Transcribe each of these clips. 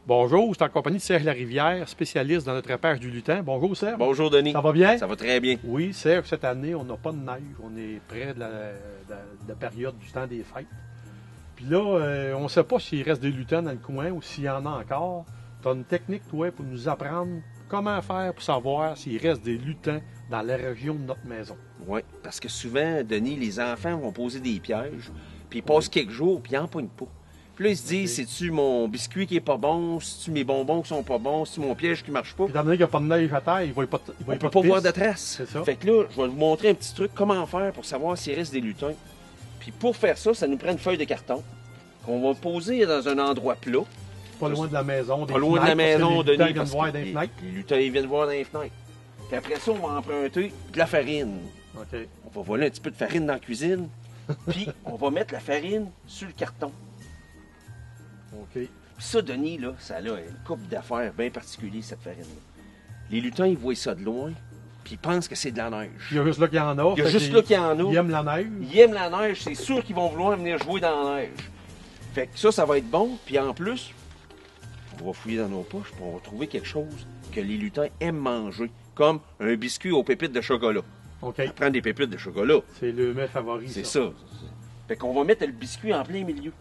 Bonjour, c'est en compagnie de Serge Larivière, spécialiste dans notre repêche du lutin. Bonjour Serge. Bonjour Denis. Ça va bien? Ça va très bien. Oui, Serge, cette année, on n'a pas de neige. On est près de la période du temps des fêtes. Puis là, on ne sait pas s'il reste des lutins dans le coin ou s'il y en a encore. Tu as une technique, toi, pour nous apprendre comment faire pour savoir s'il reste des lutins dans la région de notre maison. Oui, parce que souvent, Denis, les enfants vont poser des pièges, puis ils passent quelques jours, puis ils n'en pognent pas. Puis là, ils se disent, c'est-tu mon biscuit qui est pas bon, c'est-tu mes bonbons qui sont pas bons, c'est-tu mon piège qui marche pas? Puis étant donné qu'il n'y a pas de neige à terre, il ne va On peut pas voir de traces. C'est ça. Fait que là, je vais vous montrer un petit truc, comment faire pour savoir s'il reste des lutins. Puis pour faire ça, ça nous prend une feuille de carton qu'on va poser dans un endroit plat. Pas loin de la maison, des Pas loin de la maison, Denis. Denis, Viennent voir dans les les fenêtres. lutins, ils viennent voir dans les fenêtres. Puis après ça, on va emprunter de la farine. OK. On va voler un petit peu de farine dans la cuisine, puis on va mettre la farine sur le carton. OK. Puis ça, Denis, là, ça a une coupe d'affaires bien particulière, cette farine-là. Les lutins, ils voient ça de loin, puis ils pensent que c'est de la neige. Il y a juste là qu'il y en a. Il y a juste là qu'il y en a. Ils aiment la neige. Ils aiment la neige, c'est sûr qu'ils vont vouloir venir jouer dans la neige. Fait que ça va être bon, puis en plus, on va fouiller dans nos poches, puis on va trouver quelque chose que les lutins aiment manger, comme un biscuit aux pépites de chocolat. OK. On prend des pépites de chocolat. C'est le mets favori. C'est ça. Fait qu'on va mettre le biscuit en plein milieu.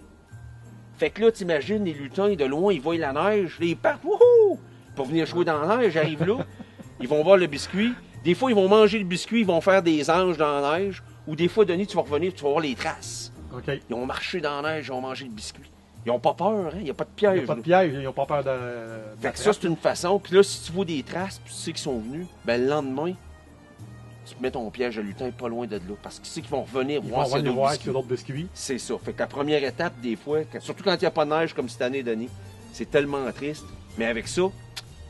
Fait que là, t'imagines, les lutins, de loin, ils voient la neige, là, ils partent, wouhou! Pour venir jouer dans la neige, j'arrive là, ils vont voir le biscuit. Des fois, ils vont manger le biscuit, ils vont faire des anges dans la neige. Ou des fois, Denis, tu vas revenir, tu vas voir les traces. OK. Ils ont marché dans la neige, ils ont mangé le biscuit. Ils n'ont pas peur, hein? Il n'y a pas de piège. Il n'y a pas de là. piège, ils n'ont pas peur de. Fait que ça, c'est une façon. Puis là, si tu vois des traces, puis tu sais qu'ils sont venus, ben le lendemain, tu mets ton piège de lutin pas loin de là. Parce que tu sais qu'ils vont revenir Ils voir vont s'il y a venir d'autres voir biscuits. qu'il y a d'autres biscuits. C'est ça. Fait que la première étape, des fois, surtout quand il n'y a pas de neige comme cette année, Denis, c'est tellement triste. Mais avec ça,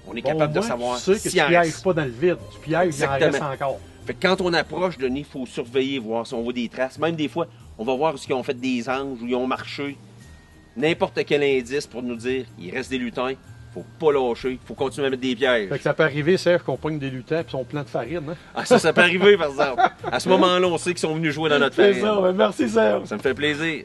on est capable de savoir Tu sais que tu s'il en pièges reste. pas dans le vide. Tu pièges, il en reste Exactement. encore. Fait que quand on approche, Denis, il faut surveiller, voir si on voit des traces. Même des fois, on va voir s'ils ont fait des anges ou ils ont marché. N'importe quel indice pour nous dire il reste des lutins, faut pas lâcher, il faut continuer à mettre des pièges. Fait que ça peut arriver, Serge, qu'on pogne des lutins et ils sont pleins de farine. Hein? Ah, ça peut arriver, par exemple. À ce moment-là, on sait qu'ils sont venus jouer dans notre C'est farine. ça, ben merci Serge. Ça me fait plaisir.